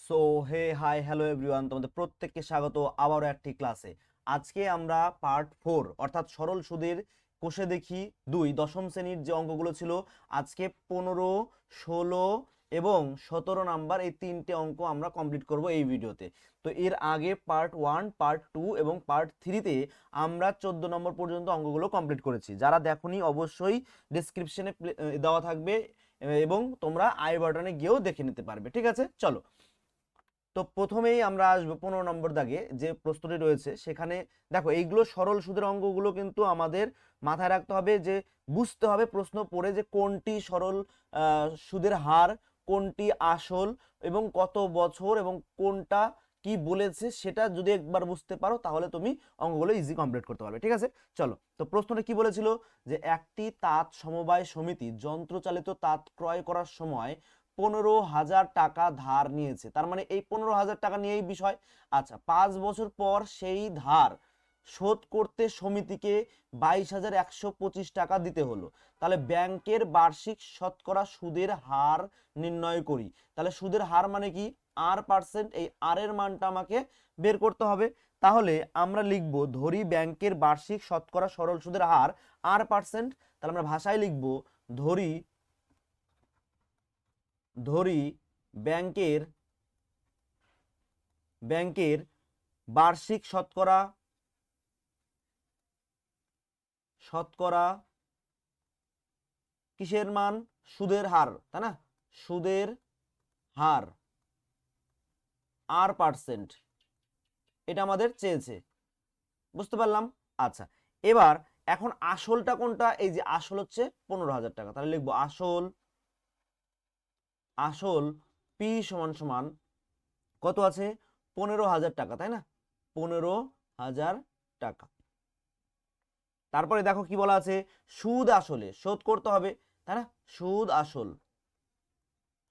So hey hi hello everyone, তোমাদের প্রত্যেককে স্বাগত আবারও একটি ক্লাসে। আজকে আমরা পার্ট 4 অর্থাৎ সরল সুদের কোষে দেখি দুই দশম শ্রেণীর যে অঙ্কগুলো ছিল, আজকে 15, 16 এবং 17 নাম্বার এই তিনটে অঙ্ক আমরা কমপ্লিট করব এই ভিডিওতে। তো এর আগে পার্ট 1, পার্ট 2 এবং পার্ট 3-তে আমরা 14 নম্বর পর্যন্ত অঙ্কগুলো কমপ্লিট করেছি। যারা দেখোনি অবশ্যই ডেসক্রিপশনে দেওয়া থাকবে এবং তোমরা আই বাটনে গিয়েও দেখে নিতে পারবে। ঠিক আছে, চলো। তো প্রথমেই আমরা আসবো 15 নম্বর দাগে যে প্রশ্নটি রয়েছে সেখানে। দেখো, এইগুলো সরল সুদের অঙ্কগুলো, কিন্তু আমাদের মাথায় রাখতে হবে যে বুঝতে হবে প্রশ্ন পড়ে যে কোনটি সরল সুদের হার, কোনটি আসল এবং কত বছর এবং কোনটা কি বলেছে, সেটা যদি একবার বুঝতে পারো তাহলে তুমি অঙ্কগুলো ইজি কমপ্লিট করতে পারবে। ঠিক আছে, চলো। তো প্রশ্নটা কি বলেছিল যে একটি তাঁত সমবায় সমিতি যন্ত্রচালিত তাঁত ক্রয় করার সময় 15,000 টাকা ধার নিয়েছে। তার মানে এই 15,000 টাকা নিয়েই বিষয়। আচ্ছা, 5 বছর পর সেই ধার শোধ করতে সমিতিকে 22,125 টাকা দিতে হলো। তাহলে ব্যাংকের বার্ষিক শতকরা সুদের হার নির্ণয় করি। তাহলে সুদের হার মানে কি? R%। এই আর এর মানটা আমাকে বের করতে হবে। তাহলে আমরা লিখব, ধরি ব্যাংকের বার্ষিক শতকরা সরল সুদের হার R%। তাহলে আমরা ভাষায় লিখব, ধরি ধরি ব্যাংকের ব্যাংকের বার্ষিক শতকরা শতকরা কিসের মান? সুদের হার, তাই না? সুদের হার R%, এটা আমাদের চেয়েছে, বুঝতে পারলাম। আচ্ছা, এবার এখন আসলটা কোনটা? এই যে আসল হচ্ছে 15,000 টাকা। তাহলে লিখবো আসল আসল পি সমান সমান কত আছে? 15,000 টাকা, তাই না? 15,000 টাকা। তারপরে দেখো কি বলা আছে, সুদ আসলে শোধ করতে হবে, তাই না? সুদ আসল,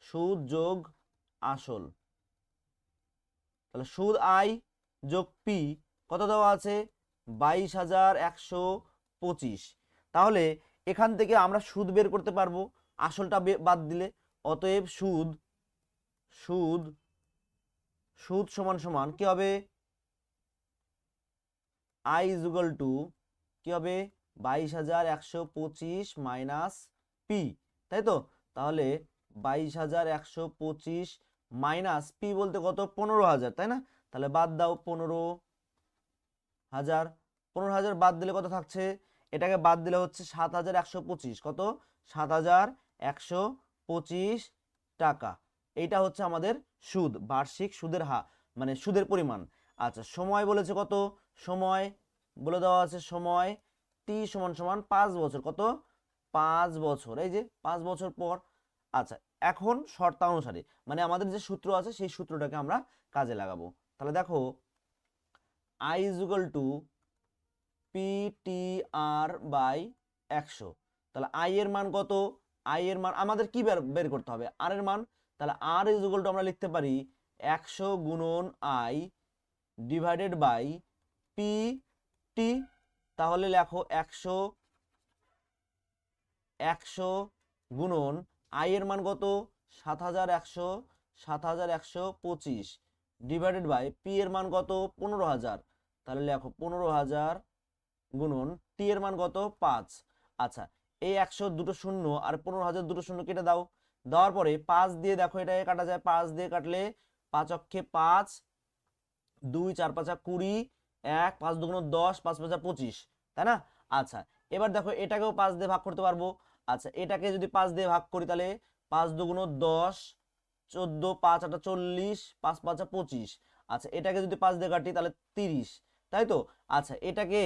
সুদ যোগ আসল। তাহলে সুদ আই যোগ পি কত দেওয়া আছে? 22,125। তাহলে এখান থেকে আমরা সুদ বের করতে পারবো আসলটা বাদ দিলে। অতএব সুদ সুদ সুদ সমান সমান কি হবে? আই ইজুগাল টু কি হবে? 22,125 মাইনাস পি, তাই তো? তাহলে 22,125 মাইনাস পি বলতে কত? 15,000, তাই না? তাহলে বাদ দাও 15,000। 15,000 বাদ দিলে কত থাকছে? এটাকে বাদ দিলে হচ্ছে 7,125। কত? 7,125 টাকা। এইটা হচ্ছে আমাদের সুদ, বার্ষিক সুদের মানে সুদের পরিমাণ। আচ্ছা, সময় বলেছে কত? সময় বলে দেওয়া আছে, সময় টি সমান সমান 5 বছর। কত? 5 বছর। এই যে 5 বছর পর। আচ্ছা, এখন শর্তানুসারে মানে আমাদের যে সূত্র আছে সেই সূত্রটাকে আমরা কাজে লাগাবো। তাহলে দেখো, I is equal to P T R by 100। তাহলে আই এর মান কত? আই এর মান আমাদের কি বের করতে হবে? আর এর মান। তাহলে আর ইজুগাল টু আমরা লিখতে পারি 100 গুণন I divided by P T. তাহলে লেখো 100 100 গুণন আই এর মান কত? 7,125 ডিভাইডেড বাই পি এর মান কত? 15,000। তাহলে লেখো 15,000 গুণন টি এর মান কত? 5। আচ্ছা, এই 100 দুটো শূন্য আর 15,000 দুটো শূন্য কেটে দাও। দেওয়ার পরে 5 দিয়ে দেখো এটাকে কাটা যায়। 5 দিয়ে কাটলে 5 অক্ষে 5, 2 4 5 20, 1 5 2 10, 5 5 25, তাই না? আচ্ছা, এবার দেখো এটাকেও 5 দিয়ে ভাগ করতে পারবো। আচ্ছা, এটাকে যদি 5 দিয়ে ভাগ করি তাহলে 5 2 10, 14, 5 8 40, 5 5 25। আচ্ছা, এটাকে যদি 5 দিয়ে কাটি তাহলে 30, তাই তো? আচ্ছা, এটাকে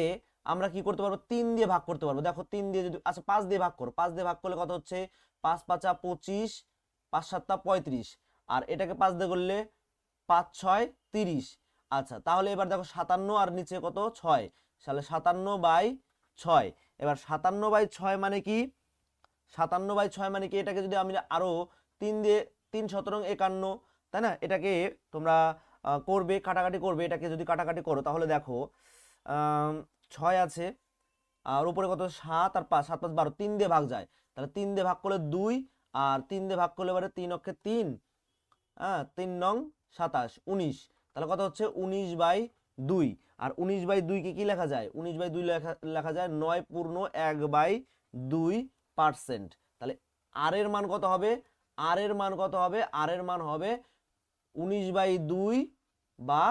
আমরা কি করতে পারবো? 3 দিয়ে ভাগ করতে পারবো। দেখো 3 দিয়ে যদি, আচ্ছা 5 দিয়ে ভাগ করো। 5 দিয়ে ভাগ করলে কত হচ্ছে? 5 5 25, 5 7 35। আর এটাকে 5 দিয়ে করলে 5 6 30। আচ্ছা, তাহলে এবার দেখো 57 আর নিচে কত? 6। তাহলে 57/6। এবার 57/6 মানে কি? 57/6 মানে কি? এটাকে যদি আমি আরো 3 দিয়ে, 3 17 51, তাই না? এটাকে তোমরা করবে, কাটাকাটি করবে। এটাকে যদি কাটাকাটি করো তাহলে দেখো 6 আছে আর উপরে কত? 7 আর 5, 7 5 12, 3 দিয়ে ভাগ যায়। তাহলে 3 দিয়ে ভাগ করলে 2 আর 3 দিয়ে ভাগ করলে এবারে 3 অক্ষে 3, হ্যাঁ 3×9 = 19, তাহলে কত হচ্ছে 19/2। আর 19/2 কি লেখা যায়? 19/2 লেখা যায় 9/1/2%। তাহলে আর এর মান কত হবে? আর এর মান কত হবে? আর এর মান হবে 19/2 বা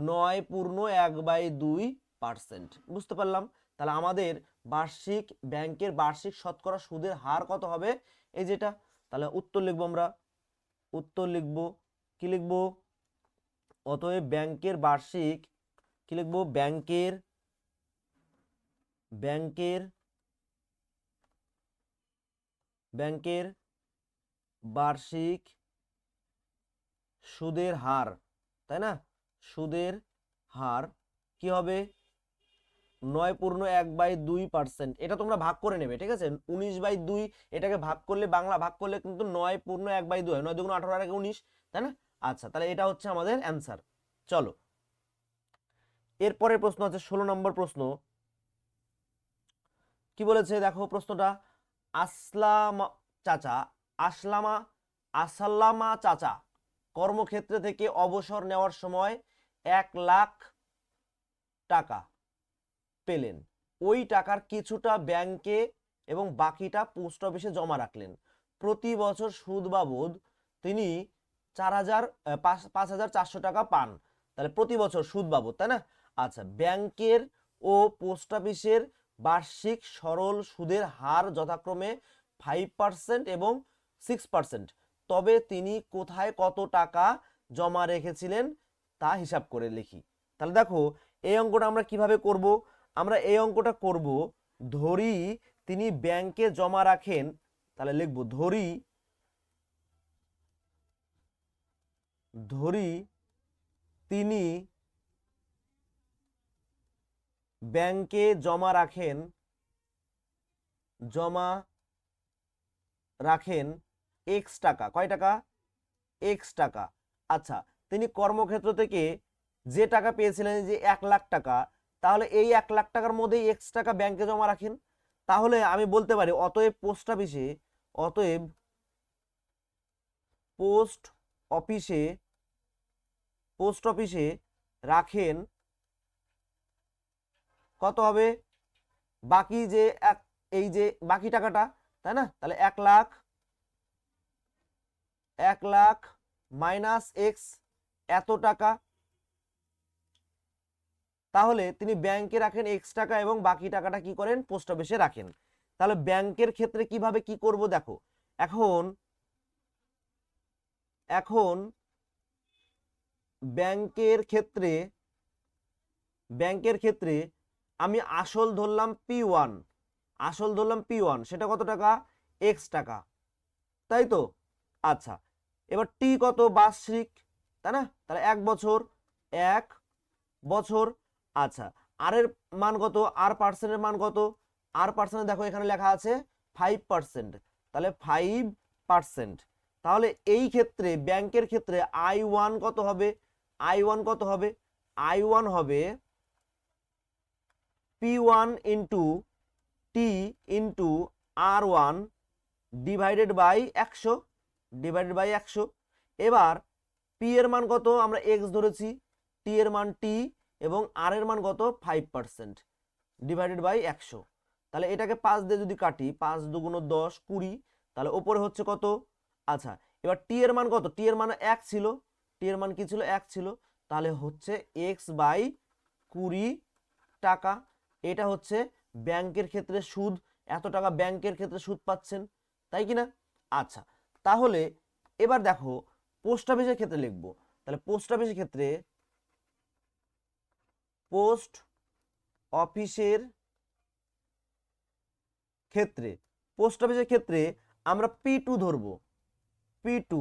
9/1/2%। বুঝতে পারলাম? তাহলে আমাদের বার্ষিক ব্যাংকের বার্ষিক শতকরা সুদের হার কত হবে? এই যেটা। তাহলে উত্তর লিখবো আমরা। উত্তর লিখবো কি লিখবো? অতএব ব্যাংকের বার্ষিক কি লিখবো? ব্যাংকের ব্যাংকের বার্ষিক সুদের হার, তাই না? সুদের হার কি হবে? 9/1/2%। এটা তোমরা ভাগ করে নেবে, ঠিক আছে? 19/2 এটাকে ভাগ করলে, বাংলা ভাগ করলে কিন্তু 9/1/2 হয়। 9 × 2 = 18, আর 19, তাই না? আচ্ছা, তাহলে এটা হচ্ছে আমাদের অ্যান্সার। চলো এরপরের প্রশ্ন আছে 16 নম্বর প্রশ্ন। কি বলেছে দেখো প্রশ্নটা। আসাল্লামা চাচা কর্মক্ষেত্র থেকে অবসর নেওয়ার সময় 1,00,000 টাকা পেলেন। ওই টাকার কিছুটা ব্যাংকে এবং বাকিটা পোস্ট অফিসে জমা রাখলেন। প্রতি বছর সুদ বাবদ তিনি 5,400 টাকা পান। তাহলে প্রতি বছর সুদ বাবদ, তাই না? আচ্ছা, ব্যাংকের ও পোস্ট অফিসের বার্ষিক সরল সুদের হার যথাক্রমে 5% এবং 6%। তবে তিনি কোথায় কত টাকা জমা রেখেছিলেন তা হিসাব করে লিখি। তাহলে দেখো এই অঙ্কটা আমরা কিভাবে করব? আমরা এই অঙ্কটা করব, ধরি তিনি ব্যাংকে জমা রাখেন। তাহলে লিখব ধরি তিনি ব্যাংকে জমা রাখেন এক্স টাকা। কয় টাকা? এক্স টাকা। আচ্ছা, তিনি কর্মক্ষেত্র থেকে যে টাকা পেয়েছিলেন যে 1,00,000 টাকা, তাহলে এই 1,00,000 টাকার মধ্যেই এক্স টাকা ব্যাংকে জমা রাখেন। তাহলে আমি বলতে পারি অতএব পোস্ট অফিসে রাখেন কত হবে? বাকি যে এই যে বাকি টাকাটা, তাই না? তাহলে 1,00,000 মাইনাস এক্স এত টাকা। তাহলে তিনি ব্যাংকে রাখেন এক্স টাকা এবং বাকি টাকাটা কি করেন? পোস্ট অফিসে রাখেন। তাহলে ব্যাংকের ক্ষেত্রে কিভাবে কি করব দেখো। এখন ব্যাংকের ক্ষেত্রে আমি আসল ধরলাম P1, সেটা কত টাকা? এক্স টাকা, তাই তো? আচ্ছা, এবার টি কত? বার্ষিক, তাই না? তাহলে 1 বছর। আচ্ছা, আর এর মান কত? আর পার্সেন্টের মান কত? আর পার্সেন্ট দেখো এখানে লেখা আছে 5%, তাহলে 5%। তাহলে এই ক্ষেত্রে ব্যাংকের ক্ষেত্রে I1 কত হবে? I1 হবে P1 into T into R1 divided by 100। এবার পি এর মান কত? আমরা এক্স ধরেছি, টি এর মান টি এবং আর এর মান কত? 5% ডিভাইডেড বাই 100। তাহলে এটাকে 5 দিয়ে যদি কাটি, 5 × 2 = 10, 20। তাহলে উপরে হচ্ছে কত? আচ্ছা, এবার টি এর মান কত? টি এর মান 1 ছিল, টি এর মান কি ছিল? 1 ছিল। তাহলে হচ্ছে x/20 টাকা। এটা হচ্ছে ব্যাংকের ক্ষেত্রে সুদ। এত টাকা ব্যাংকের ক্ষেত্রে সুদ পাচ্ছেন, তাই কি না? আচ্ছা, তাহলে এবার দেখো পোস্ট অফিসের ক্ষেত্রে লিখব। তাহলে পোস্ট অফিসের ক্ষেত্রে আমরা P2 ধরবো। P2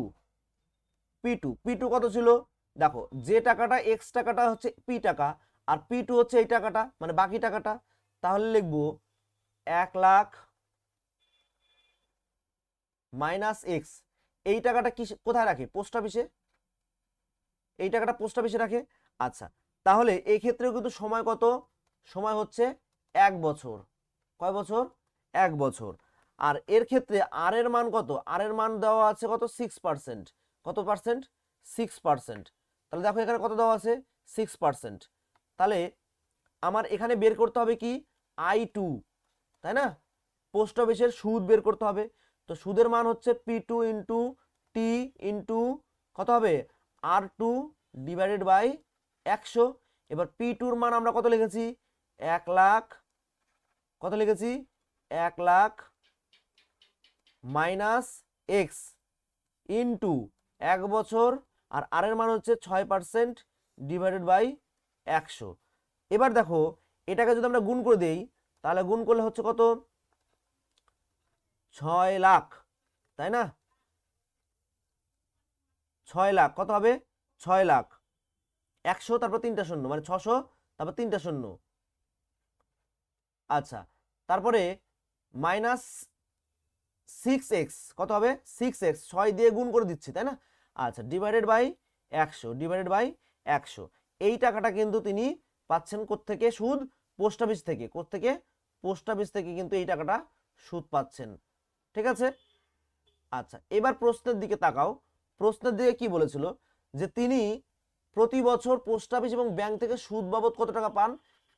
কত ছিল? দেখো যে টাকাটা এক্স টাকাটা হচ্ছে পি টাকা, আর P2 হচ্ছে এই টাকাটা, মানে বাকি টাকাটা। তাহলে লিখবো 1,00,000 মাইনাস এক্স। এই টাকাটা কি কোথায় রাখে? পোস্ট অফিসে। এই টাকাটা পোস্ট অফিসে রাখে। আচ্ছা, তাহলে এই ক্ষেত্রেও কিন্তু সময় কত? সময় হচ্ছে 1 বছর। কয় বছর? 1 বছর। আর এর ক্ষেত্রে আর এর মান কত? আর এর মান দেওয়া আছে কত? 6%। কত পার্সেন্ট? 6%। তাহলে দেখো এখানে কত দেওয়া আছে? 6%। তাহলে আমার এখানে বের করতে হবে কি I2, তাই না? পোস্ট অফিসের সুদ বের করতে হবে। তো সুদের মান হচ্ছে P2 ইন্টু টি ইন্টু কত হবে R2 ডিভাইডেড বাই 100। এবার P2 মান আমরা কত লিখেছি? 1 লাখ, কত লিখেছি? 1 লাখ মাইনাস এক্স ইন্টু 1 বছর, আর আর এর মান হচ্ছে 6% ডিভাইডেড বাই 100। এবার দেখো এটাকে যদি আমরা গুণ করে দেই, তাহলে গুণ করলে হচ্ছে কত? 6 লাখ, তাই না? 6 লাখ কত হবে? 6 লাখ 100 তারপর 3টা শূন্য, মানে 600 তারপর 3টা শূন্য। আচ্ছা, তারপরে মাইনাস 6x কত হবে? 6x 6 দিয়ে গুণ করে দিচ্ছি, তাই না? আচ্ছা, ডিভাইডেড বাই 100, ডিভাইডেড বাই 100। এই টাকাটা কিন্তু তিনি পাচ্ছেন কোত্থেকে? সুদ পোস্ট অফিস থেকে। কোত্থেকে? পোস্ট অফিস থেকে কিন্তু এই টাকাটা সুদ পাচ্ছেন। ঠিক আছে? আচ্ছা, এবার প্রশ্নের দিকে তাকাও। প্রশ্নের দিকে কি বলেছিল? যে তিনি প্রতি বছর পোস্ট অফিস এবং ব্যাংক থেকে সুদ বাবদ কত টাকা পান?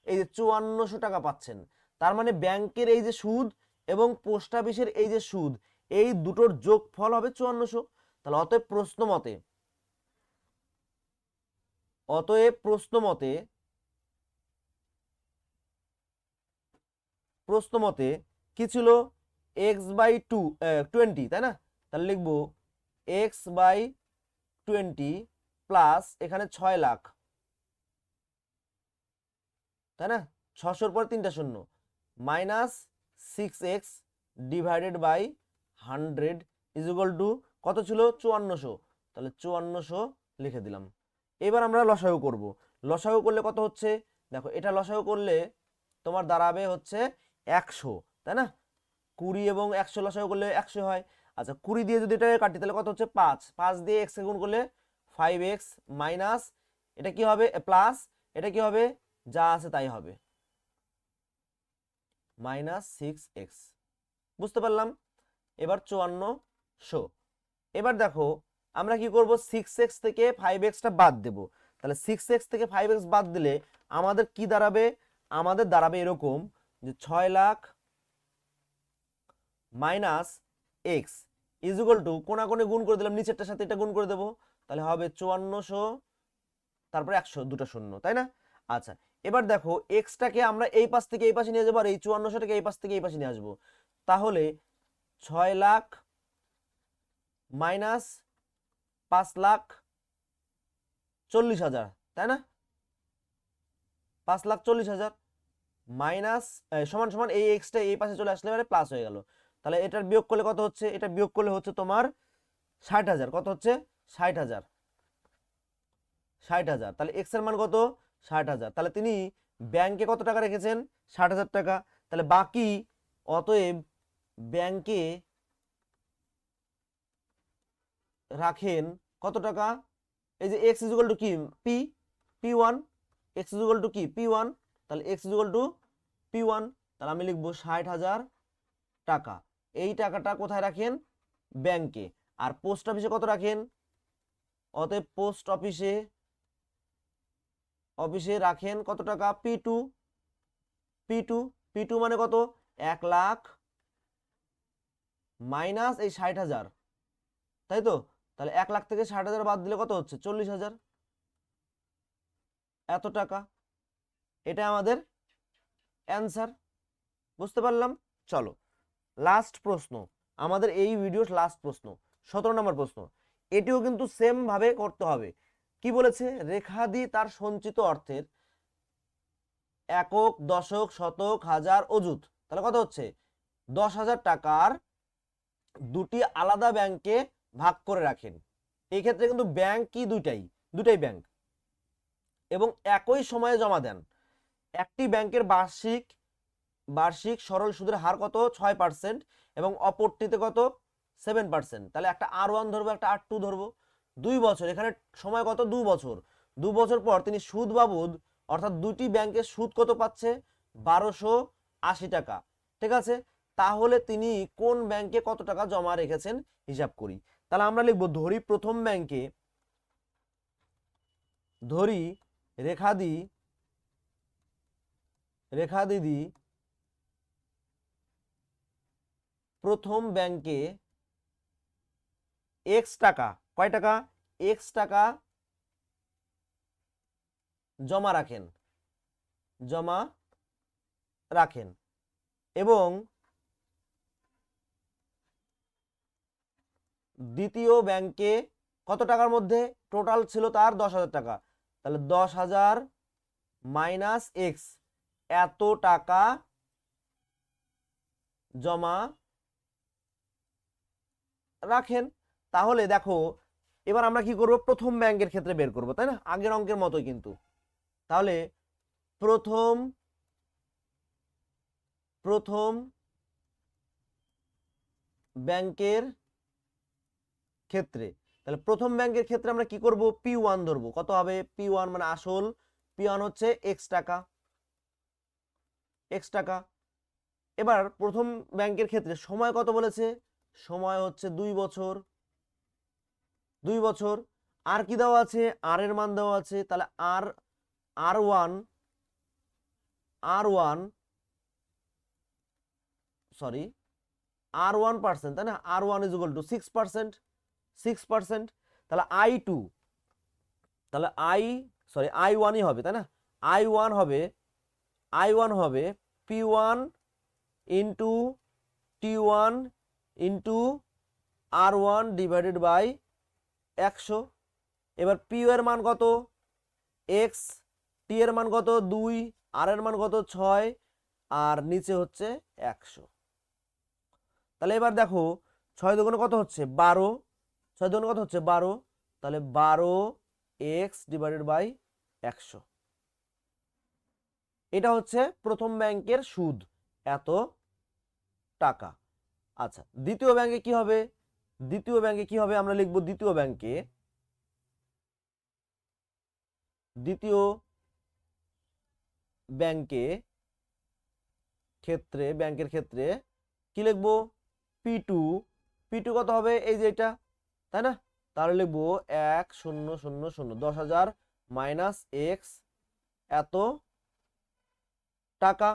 এই যে 5400 টাকা পাচ্ছেন। তার মানে ব্যাংকের এই যে সুদ এবং পোস্ট অফিসের এই যে সুদ, এই দুটোর যোগফল হবে 5400। তাহলে অতএব প্রশ্ন মতে কি ছিল? x/20, তাই না? তাহলে লিখবো x/20 প্লাস এখানে 6 লাখ, তাই না? 600-র পর 3টা শূন্য, minus 6x divided by 100 is equal to কত ছিল? 5400। তাহলে 5400 লিখে দিলাম। এবার আমরা লসাগু করব। লসাগু করলে কত হচ্ছে? দেখো এটা লসাগু করলে তোমার দাঁড়াবে হচ্ছে 100, তাই না? 20 এবং 100 লসাগু করলে 100 হয়। আচ্ছা, 20 দিয়ে যদি এটাকে কাটি তাহলে কত হচ্ছে? 5। 5 দিয়ে x গুণ করলে 5x মাইনাস এটা কি হবে? প্লাস এটা কি হবে? যা আছে তাই হবে, মাইনাস 6x। বুঝতে পারলাম? এবার 5400। এবার দেখো আমরা কি করব? 6x থেকে 5xটা বাদ দেব। তাহলে 6x থেকে 5x বাদ দিলে আমাদের কি দাঁড়াবে? আমাদের দাঁড়াবে এরকম যে 6 lakh minus x is equal two কোনাকুনি গুণ করে দিলাম, নিচেরটার সাথে এটা গুণ করে দেবো, তাহলে হবে 5400 তারপরে 100, দুটো শূন্য, তাই না? আচ্ছা, এবার দেখো এক্সটাকে আমরা এই পাশ থেকে এই পাশে নিয়ে যাবো, আর এই 5400টাকে এই পাশ থেকে এই পাশে নিয়ে আসবো। তাহলে 6 লাখ মাইনাস 5,40,000, তাই না? 5,40,000 মাইনাস সমান সমান এই এক্সটা এই পাশে চলে আসলে প্লাস হয়ে গেল। তাহলে এটার বিয়োগ করলে কত হচ্ছে? এটা বিয়োগ করলে হচ্ছে তোমার 60,000। কত হচ্ছে? 60,000। 60,000। তাহলে এক্স এর মান কত? 60,000। তাহলে তিনি ব্যাংকে কত টাকা রেখেছেন? 60,000 টাকা। তাহলে বাকি, অতএব ব্যাংকে রাখেন কত টাকা? এই যে এক্স ইজ ইকুয়াল টু কি? P1। X is equal two কি? P1। তাহলে x is equal two P1। তাহলে আমি লিখবো 60,000 টাকা। এই টাকাটা কোথায় রাখেন? ব্যাংকে। আর পোস্ট অফিসে কত রাখেন? অতএব পোস্ট অফিসে রাখেন কত টাকা? P2। P2 মানে কত? 1 লাখ মাইনাস এই 60,000, তাই তো? তাহলে 1 লাখ থেকে 60,000 বাদ দিলে কত হচ্ছে? 40,000। এত টাকা, এটা আমাদের অ্যান্সার। বুঝতে পারলাম? চলো লাস্ট প্রশ্ন, আমাদের এই ভিডিওর লাস্ট প্রশ্ন, 17 নম্বর প্রশ্ন। এটিও কিন্তু সেম ভাবে করতে হবে। কি বলেছে? রেখাদি তার সঞ্চিত অর্থের একক, দশক, শতক, হাজার, অযুত, তাহলে কত হচ্ছে? 10,000 টাকার দুটি আলাদা ব্যাংকে ভাগ করে রাখেন। এই ক্ষেত্রে কিন্তু ব্যাংক কি? দুটাই ব্যাংক, এবং একই সময়ে জমা দেন। একটি ব্যাংকের বার্ষিক সরল সুদের হার কত? 6%, এবং অপরটিতে কত? 7%। তাহলে একটা R1 ধরবো, একটা R2 ধরবো। 2 বছর, এখানে সময় কত? 2 বছর। 2 বছর পর তিনি সুদ বাবদ, অর্থাৎ দুটি ব্যাংকের সুদ কত পাচ্ছে? 1280 টাকা। ঠিক আছে, তাহলে তিনি কোন ব্যাংকে কত টাকা জমা রেখেছেন হিসাব করি। তাহলে আমরা লিখবো ধরি প্রথম ব্যাংকে, ধরি রেখাদিদি প্রথম ব্যাংকে এক্স টাকা, কয় টাকা, এক্স টাকা জমা রাখেন এবং দ্বিতীয় ব্যাংকে কত টাকার মধ্যে, টোটাল ছিল তার 10,000 টাকা, তাহলে 10,000 মাইনাস এক্স এত টাকা জমা রাখেন। তাহলে দেখো এবার আমরা কি করব, প্রথম ব্যাংকের ক্ষেত্রে বের করব, তাই না, আগের অঙ্কের মতোই কিন্তু। তাহলে প্রথম ব্যাংকের ক্ষেত্রে, তাহলে প্রথম ব্যাংকের ক্ষেত্রে আমরা কি করব, P1 ধরবো। কত হবে, P1 মানে আসল, P1 হচ্ছে এক্স টাকা। এবার প্রথম ব্যাংকের ক্ষেত্রে সময় কত বলেছে, সময় হচ্ছে 2 বছর। আর কি দেওয়া আছে, আর এর মান দেওয়া আছে, তাহলে R1 তাই না, R1 ইজ ইকুয়াল টু 6%, তাহলে I1ই হবে, তাই না, I1 হবে P1 into T1 into R1 divided by 100। এবার P এর মান কত, X, T এর মান কত 2, R এর মান কত 6, আর নিচে হচ্ছে 100। তাহলে এবার দেখো 6 দুগুণে কত হচ্ছে 12, 6 দুগুণে কত হচ্ছে 12, তাহলে 12x ডিভাইডেড বাই 100। এটা হচ্ছে প্রথম ব্যাংকের সুদ এত টাকা। আচ্ছা, দ্বিতীয় ব্যাংকে কি হবে, আমরা লিখব দ্বিতীয় ব্যাংকের ক্ষেত্রে কি লিখবো, P2 কত হবে, এই যে এটা, তাই না, তাহলে লিখবো 1000 10,000 মাইনাস এক্স এত টাকা,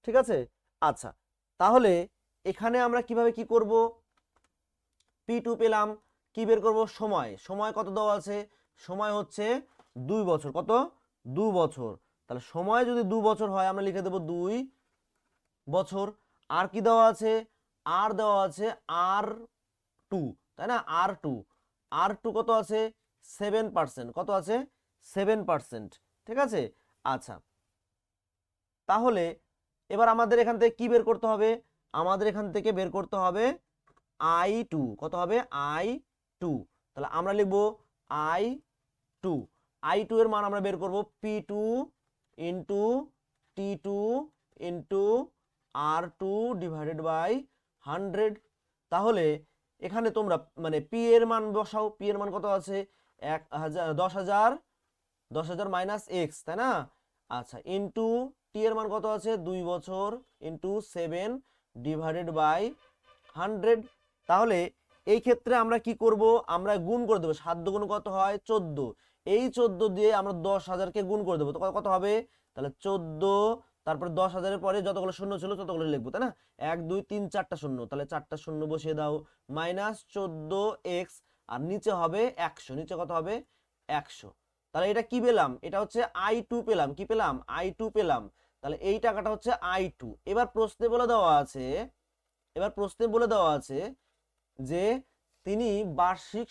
ঠিক আছে। আচ্ছা, তাহলে এখানে আমরা কিভাবে কি করব, P2 পেলাম, কি বের করব, সময় কত দেওয়া আছে, সময় হচ্ছে 2 বছর, কত 2 বছর, তাহলে সময় যদি 2 বছর হয় আমরা লিখে দেব 2 বছর। আর কি দেওয়া আছে, আর দেওয়া আছে R2, তাই না, R2 কত আছে 7%, কত আছে 7%, ঠিক আছে। আচ্ছা, তাহলে এবার আমাদের এখান থেকে কি বের করতে হবে, আমাদের এখান থেকে বের করতে হবে I2, কত হবে I2, তাহলে আমরা লিখবো I2 এর মান আমরা বের করব P2 into T2 into R2 divided by 100। তাহলে এখানে তোমরা মানে P এর মান বসাও, P এর মান কত আছে 10,000 মাইনাস এক্স, তাই না। আচ্ছা, ইন্টু টি এর মান কত আছে 2 বছর ইন্টু 7 ডিভাইডেড বাই 100। তাহলে এই ক্ষেত্রে আমরা কি করব, আমরা গুণ করে দেবো, 7 দুগুণ কত হয় 14, এই 14 দিয়ে আমরা 10,000কে গুণ করে দেবো, তো কত হবে, তাহলে 14, তারপরে 10,000-এর পরে যতগুলো শূন্য ছিল ততগুলো লিখবো, তাই না, 1 2 3 4টা শূন্য, তাহলে 4টা শূন্য বসিয়ে দাও, মাইনাস 14x, আর নিচে হবে 100, নিচে কত হবে 100। তাহলে এটা কি পেলাম, এটা হচ্ছে I2 পেলাম, কি পেলাম I2 পেলাম, তাহলে এই টাকাটা হচ্ছে I2। এবার প্রশ্নে বলে দেওয়া আছে যে তিনি বার্ষিক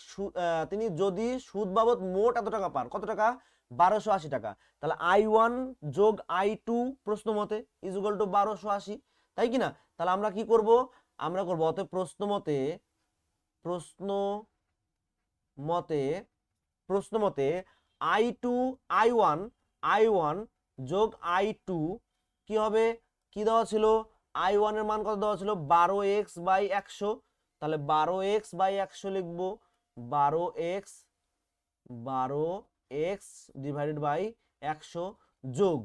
তিনি যদি সুদ বাবদ মোট এত টাকা পান, কত টাকা 1280 টাকা, তাহলে I1 যোগ I2 প্রশ্ন মতে ইজ ইকুয়াল টু 1280, তাই কি না। তাহলে আমরা কি করব, আমরা করব অতএব প্রশ্ন মতে I1 যোগ I2 কি হবে, কি দেওয়া ছিল, I1 এর মান কত দেওয়া ছিল 12x বাই 100, তাহলে 12x বাই 100 লিখবো, 12x ডিভাইডেড বাই 100 যোগ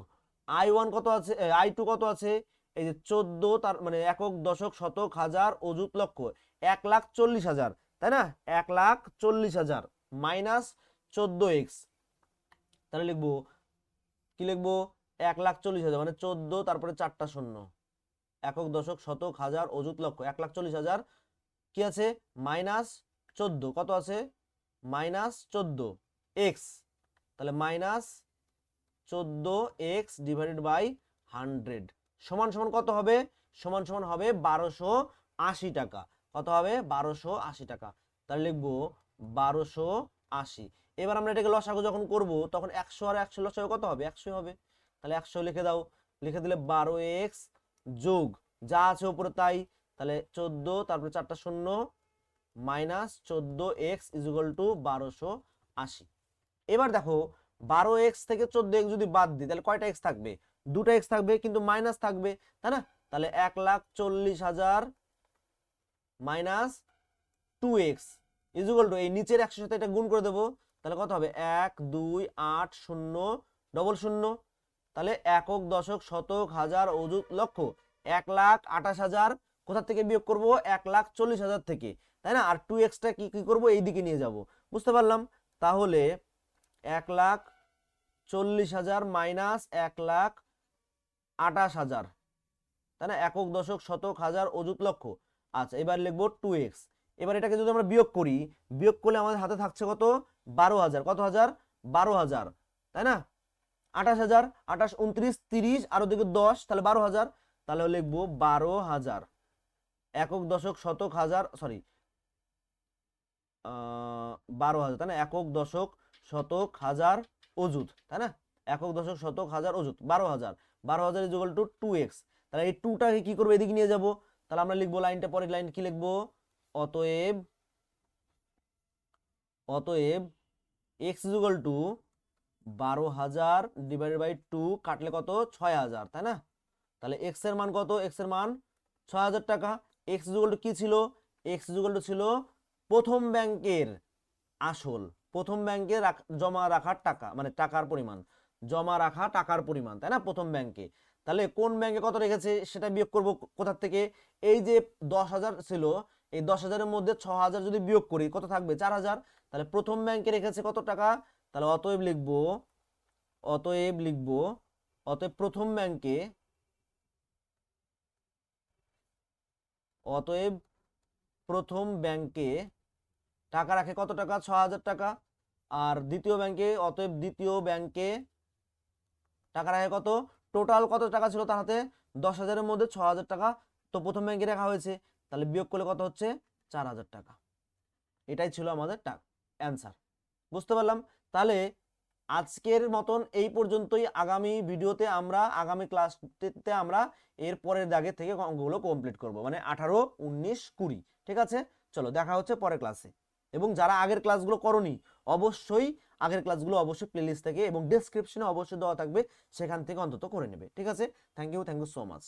I1 কত আছে, I2 কত আছে, এই যে 14, তার মানে একক দশক শতক হাজার অযুত লক্ষ 1,40,000, তাই না, 1,40,000 মাইনাস 14x, তাহলে লিখবো কি লিখবো 1,40,000 মানে 14 তারপরে 4টা শূন্য, একক দশক শতক হাজার অযুত লক্ষ, 1,40,000 কি আছে মাইনাস 14, কত আছে মাইনাস 14x, তাহলে মাইনাস 14x ডিভাইডেড বাই 100 সমান সমান কত হবে, সমান সমান হবে 1280 টাকা। কত হবে 1280 টাকা, তাহলে লিখবো 1280। এবার আমরা এটাকে লসাগু যখন করব তখন 100 আর 100 লসাগু কত হবে 100 হবে, তাহলে 100 লিখে দাও, লিখে দিলে 12x যোগ যা আছে উপরে তাই, তাহলে 14 তারপরে 4টা শূন্য minus 14x is equal two 1280। এবার দেখো 12x থেকে 14x যদি বাদ দিই তাহলে কয়টা x থাকবে, দুটো x থাকবে কিন্তু মাইনাস থাকবে, তাই না, তাহলে 1,40,000 minus 2x is equal two এই নিচের 100 সাথে এটা গুণ করে দেবো, তাহলে কত হবে 1 2 8 0 00, তাহলে একক দশক শতক হাজার অযুত লক্ষ 1,28,000 কোথা থেকে বিয়োগ করব 1,40,000 থেকে, তাই না, আর 2x টা কি কি করব এই দিকে নিয়ে যাব, বুঝতে পারলাম, তাহলে 1,40,000 মাইনাস 1,28,000, তাই না, একক দশক শতক হাজার অযুত লক্ষ। আচ্ছা এবার লিখবো 2x, এবার এটাকে যদি আমরা বিয়োগ করি, বিয়োগ করলে আমাদের হাতে থাকছে কত 12,000, কত হাজার 12,000, তাই না, 28,000 28 29 30 আর ওদিকে 10 তাহলে 12,000, তাহলে লিখবো 12,000 একক দশক শতক হাজার সরি 12,000, তাই না, একক দশক শতক হাজার অযুত, তাই না, একক দশক শতক হাজার অযুত 12,000, 12,000 ইজ ইকুয়াল টু 2x, তাহলে এই 2টাকে কি করবো এদিকে নিয়ে যাব, তাহলে আমরা লিখবো লাইনটা পরের লাইন কি লিখবো, অতএব অতএব x is equal to 12,000 divided by 2 কাটলে কত 6,000, তাই না, তাহলে x এর মান কত, x এর মান 6,000 টাকা। x ইজ ইকুয়াল টু কি ছিল, x ইজ ইকুয়াল টু ছিল প্রথম ব্যাংকের আসল, প্রথম ব্যাংকে জমা রাখার টাকা মানে টাকার পরিমাণ, জমা রাখা টাকার পরিমাণ, তাই না, প্রথম ব্যাংকে, তাহলে কোন ব্যাংকে কত রেখেছে সেটা বিয়োগ করব কোথা থেকে, এই যে 10,000 ছিল এই 10,000 এর মধ্যে 6,000 যদি বিয়োগ করি কত থাকবে 4,000, তাহলে প্রথম ব্যাংকে রেখেছে কত টাকা, তাহলে অতএব লিখবো অতএব লিখবো অতএব প্রথম ব্যাংকে অতএব প্রথম ব্যাংকে টাকা রাখে কত টাকা 6,000 টাকা, আর দ্বিতীয় ব্যাংকে অতএব দ্বিতীয় ব্যাংকে টাকা রাখে কত, টোটাল কত টাকা ছিল তার হাতে 10,000 এর মধ্যে 6,000 টাকা তো প্রথম ব্যাংকে রাখা হয়েছে, তাহলে বিয়োগ করলে কত হচ্ছে 4,000 টাকা, এটাই ছিল আমাদের অ্যান্সার, বুঝতে পারলাম। তাহলে আজকের মতন এই পর্যন্তই, আগামী ভিডিওতে আমরা আগামী ক্লাসটিতে আমরা এর পরের দাগের থেকে অঙ্কগুলো কমপ্লিট করব, মানে 18 19 20, ঠিক আছে, চলো দেখা হচ্ছে পরের ক্লাসে। এবং যারা আগের ক্লাসগুলো করনি অবশ্যই আগের ক্লাসগুলো অবশ্যই প্লেলিস্ট থেকে এবং ডেসক্রিপশনে অবশ্যই দেওয়া থাকবে, সেখান থেকে অন্তত করে নেবে, ঠিক আছে, থ্যাংক ইউ সো মাচ।